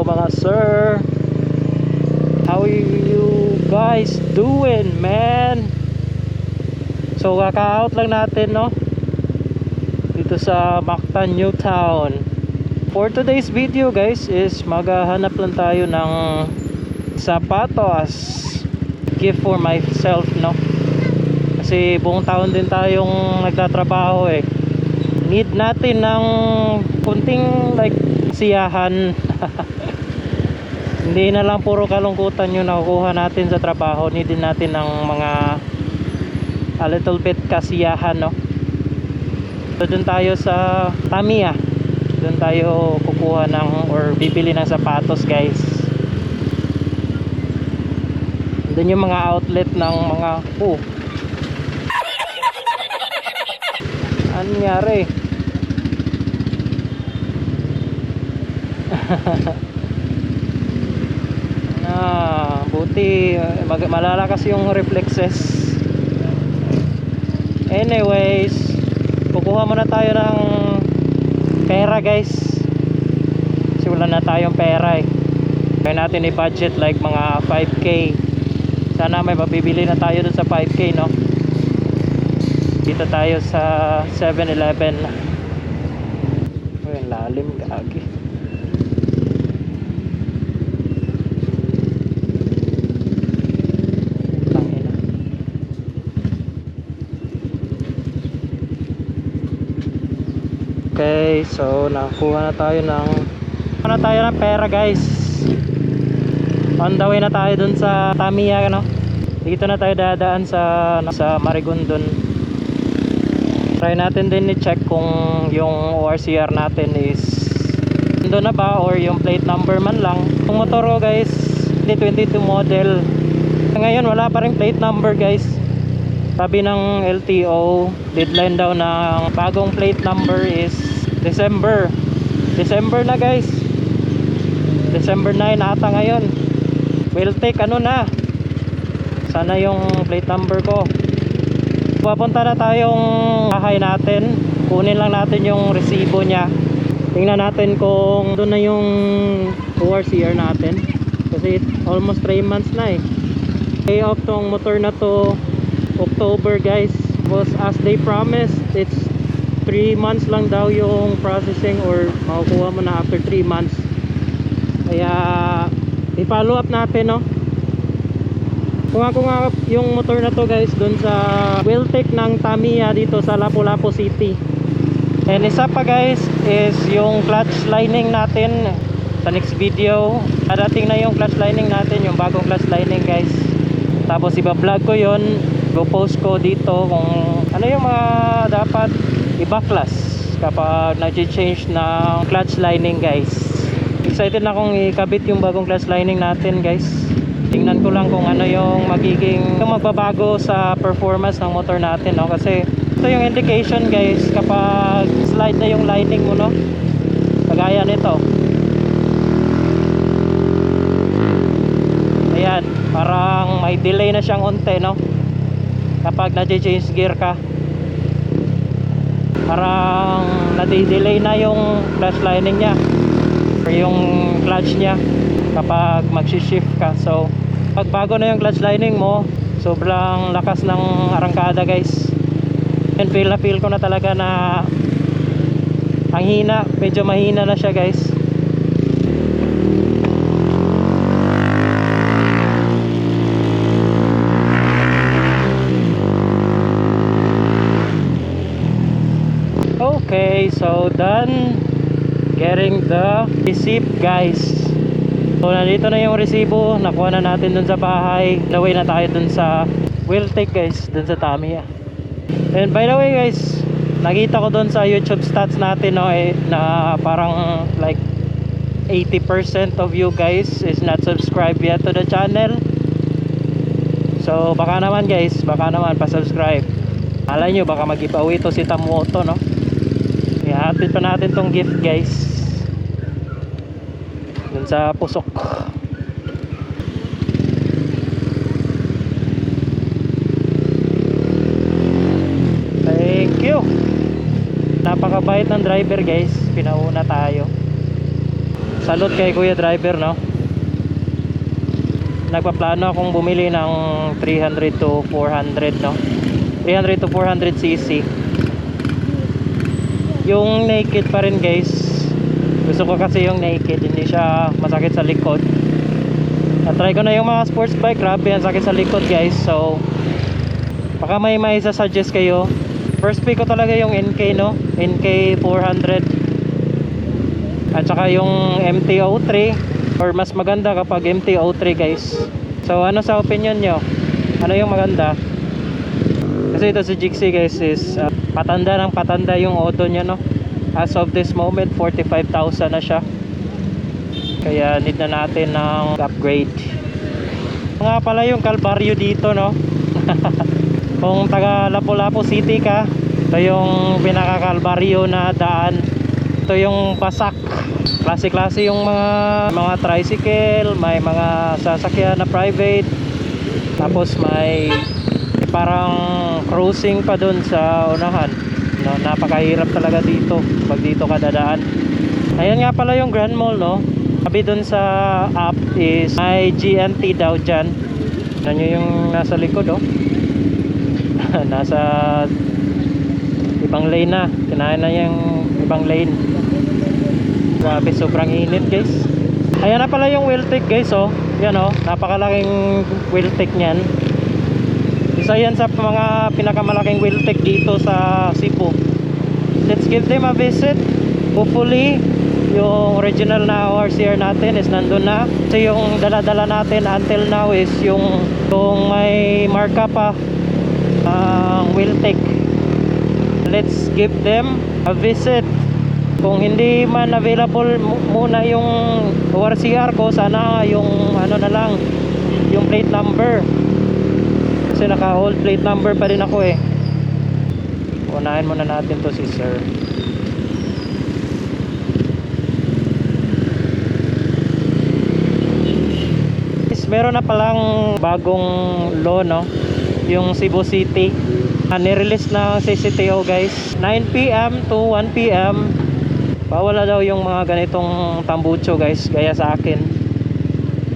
Hello mga sir. How you guys doing, man? So kaka-out lang natin, no? Dito sa Mactan, Newtown. For today's video guys is maghahanap lang tayo ng sapatos, gift for myself, no? Kasi buong taon din tayong nagtatrabaho eh. Need natin ng kunting like siyahan. Hindi na lang puro kalungkutan yung nakukuha natin sa trabaho. Need din natin ng mga a little bit kasiyahan, no? So dun tayo sa Tamiya. Dun tayo kukuha ng or bibili ng sapatos guys. Dun yung mga outlet ng mga ano nangyari? Buti malalakas yung reflexes. Anyways, kukuha muna tayo ng pera guys. Kasi wala na tayong pera eh. Kaya natin i-budget like mga 5k. Sana may mabibili na tayo dun sa 5k, no? Dito tayo sa 7-Eleven. Uy, lalim gagi. Okay, so nakuha na tayo ng pera guys. On the way na tayo dun sa Tamiya, no? Dito na tayo dadaan sa Marigondon. Try natin din i-check kung yung ORCR natin is doon na ba or yung plate number man lang. Yung motor ko guys, 2022 model. Ngayon wala pa rin plate number guys. Sabi ng LTO, deadline daw ng bagong plate number is December na guys. December 9 ata ngayon. Will take na sana yung plate number ko. Papunta na tayong bahay natin. Kunin lang natin yung resibo niya. Tingnan natin kung doon na yung ORCR natin. Kasi almost 3 months na eh. Pay off tong motor na to October guys. Was as they promised, it's 3 months lang daw yung processing or makukuha mo na after 3 months. Kaya i-follow up natin, no? Kuha ko nga yung motor na to guys dun sa Wheeltech ng Tamiya dito sa Lapu-Lapu City. And isa pa guys is yung clutch lining natin sa next video. Dadating na yung clutch lining natin, yung bagong clutch lining guys. Tapos iba-vlog ko yun, go-post ko dito kung ano yung mga dapat ibaklas kapag nag-change ng clutch lining guys. Excited na akong ikabit yung bagong clutch lining natin guys. Tingnan ko lang kung ano yung magbabago sa performance ng motor natin, no? Kasi ito yung indication guys kapag slide na yung lining mo, no? Kagaya nito. Ayan, parang may delay na siyang unti, no? Kapag na-change gear ka, parang nade-delay na yung clutch lining niya or yung clutch niya kapag mag-shift ka. So pag bago na yung clutch lining mo, sobrang lakas ng arangkada guys. And feel ko na talaga na ang hina, medyo mahina na siya guys. Okay, so done getting the receipt guys. So nandito na yung resibo, nakuha na natin dun sa bahay. Naway na tayo dun sa Wheeltech guys, dun sa Tamiya. And by the way guys, nakita ko dun sa YouTube stats natin, no, na parang like 80% of you guys is not subscribed yet to the channel. So baka naman guys, pa-subscribe. Alam nyo, baka mag-giveaway to si Tamoto, no? Ihatid pa natin tong gift guys dun sa pusok. Thank you. Napakabait ng driver guys, pinauna tayo. salute kay Kuya Driver, no. Nagpaplano akong bumili ng 300 to 400, no. 300 to 400 cc. Yung naked pa rin, guys. Gusto ko kasi yung naked, hindi siya masakit sa likod. Na-try ko na yung mga sports bike, grabe yan, sakit sa likod, guys. So baka may suggest kayo. First pick ko talaga yung NK, no, NK 400 at saka yung MT-03, or mas maganda kapag MT-03, guys. So ano sa opinion nyo, ano yung maganda? Kasi ito si Jixie, guys, is patanda ng patanda yung auto nya, no. As of this moment 45,000 na siya, kaya need na natin ng upgrade. Nga pala yung Calvario dito, no. Kung taga Lapu-Lapu City ka, ito yung pinaka Calvario na daan. Ito yung Pasak. Klase-klase yung mga tricycle, may mga sasakyan na private, tapos may parang cruising pa dun sa unahan, no. Napakahirap talaga dito pag dito ka dadaan. Ayan nga pala yung Grand Mall, no. Sabi dun sa app is may GNT daw dyan. Ano nyo yung nasa likod, oh. Nasa ibang lane na, kinain na yung ibang lane. Grabe, sobrang init, guys. Ayan na pala yung Wheeltech, guys, oh. Yan, oh, napakalaking Wheeltech nyan. Isa yan sa mga pinakamalaking Wheeltech dito sa Cebu. Let's give them a visit. Hopefully yung original na ORCR natin is nandun na. Kasi yung dala-dala natin until now is yung may marka pa Wheeltech. Let's give them a visit. Kung hindi man available muna yung ORCR ko, sana yung ano na lang, yung plate number. Kasi naka old plate number pa rin ako, eh. Unahin muna natin to si sir. Meron na palang bagong law, no, yung Cebu City. Nirelease na CCTO, guys. 9 PM to 1 PM bawal na daw yung mga ganitong tambucho, guys, gaya sa akin.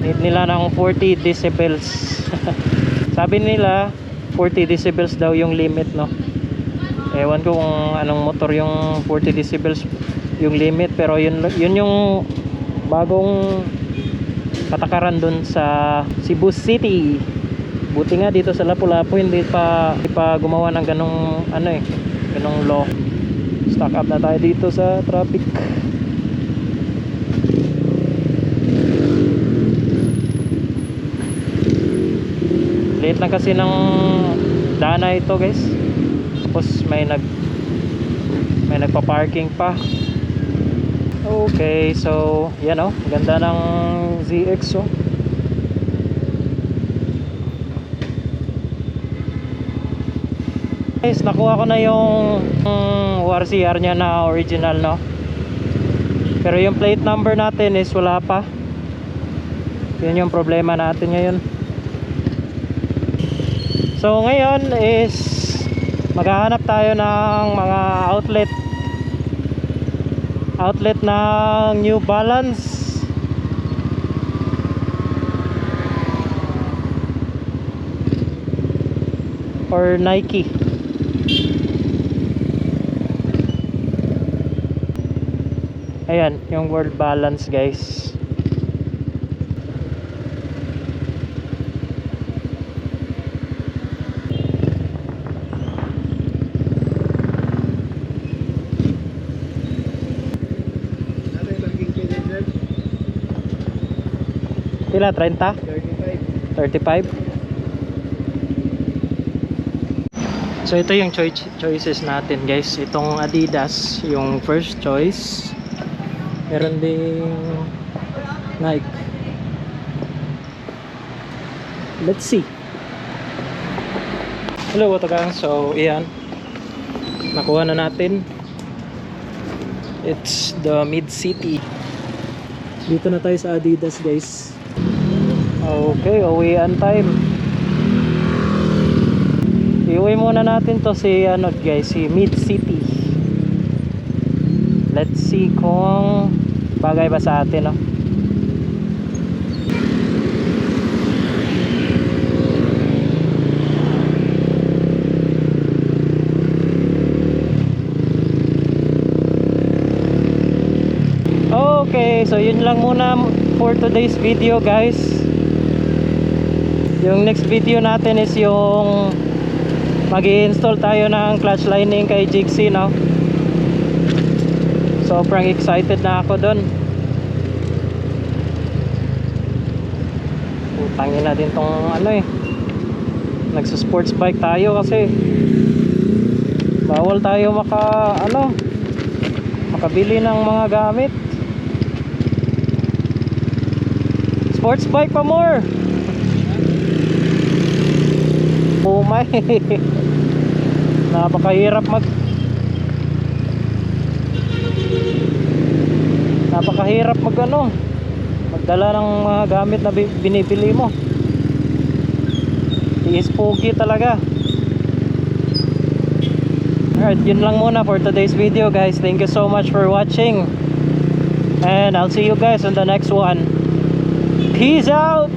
Need nila ng 40 decibels. Sabi nila 40 decibels daw yung limit, no. Ewan ko kung anong motor yung 40 decibels yung limit, pero yun yung bagong katakaran dun sa Cebu City. Buti nga dito sa Lapu-Lapu hindi pa gumawa ng ganong ganong law. Stock up na tayo dito sa traffic. Late lang kasi ng dana ito, guys. Tapos may nagpa-parking pa. Okay, so yan, oh, ganda ng ZX, oh. Guys, nakuha ko na yung ORCR nya na original, no. Pero yung plate number natin is wala pa. Yun yung problema natin ngayon. So ngayon is maghahanap tayo ng mga outlet ng New Balance. Or Nike. Ayan, yung World Balance, guys. Pila? 30? 35? So ito yung choices natin, guys. Itong Adidas, yung first choice. Meron ding Nike. Let's see. Hello, Watagang. So iyan, nakuha na natin. It's the Mid City. Dito na tayo sa Adidas, guys. Okay, uwian time. Iuwi muna natin to si guys, si Mid City. Let's see kung bagay ba sa atin, no? Okay, so yun lang muna for today's video, guys. Yung next video natin is yung mag-i-install tayo ng clutch lining kay Jigsi, no? Sobrang excited na ako dun. Utangin na din tong ano eh, nagsa-sports bike tayo kasi bawal tayo makabili ng mga gamit. Sports bike pa more. Oh my. Napakahirap magdala ng mga gamit na binibili mo. Is pogi talaga. Alright, yun lang muna for today's video, guys. Thank you so much for watching, and I'll see you guys on the next one. Peace out.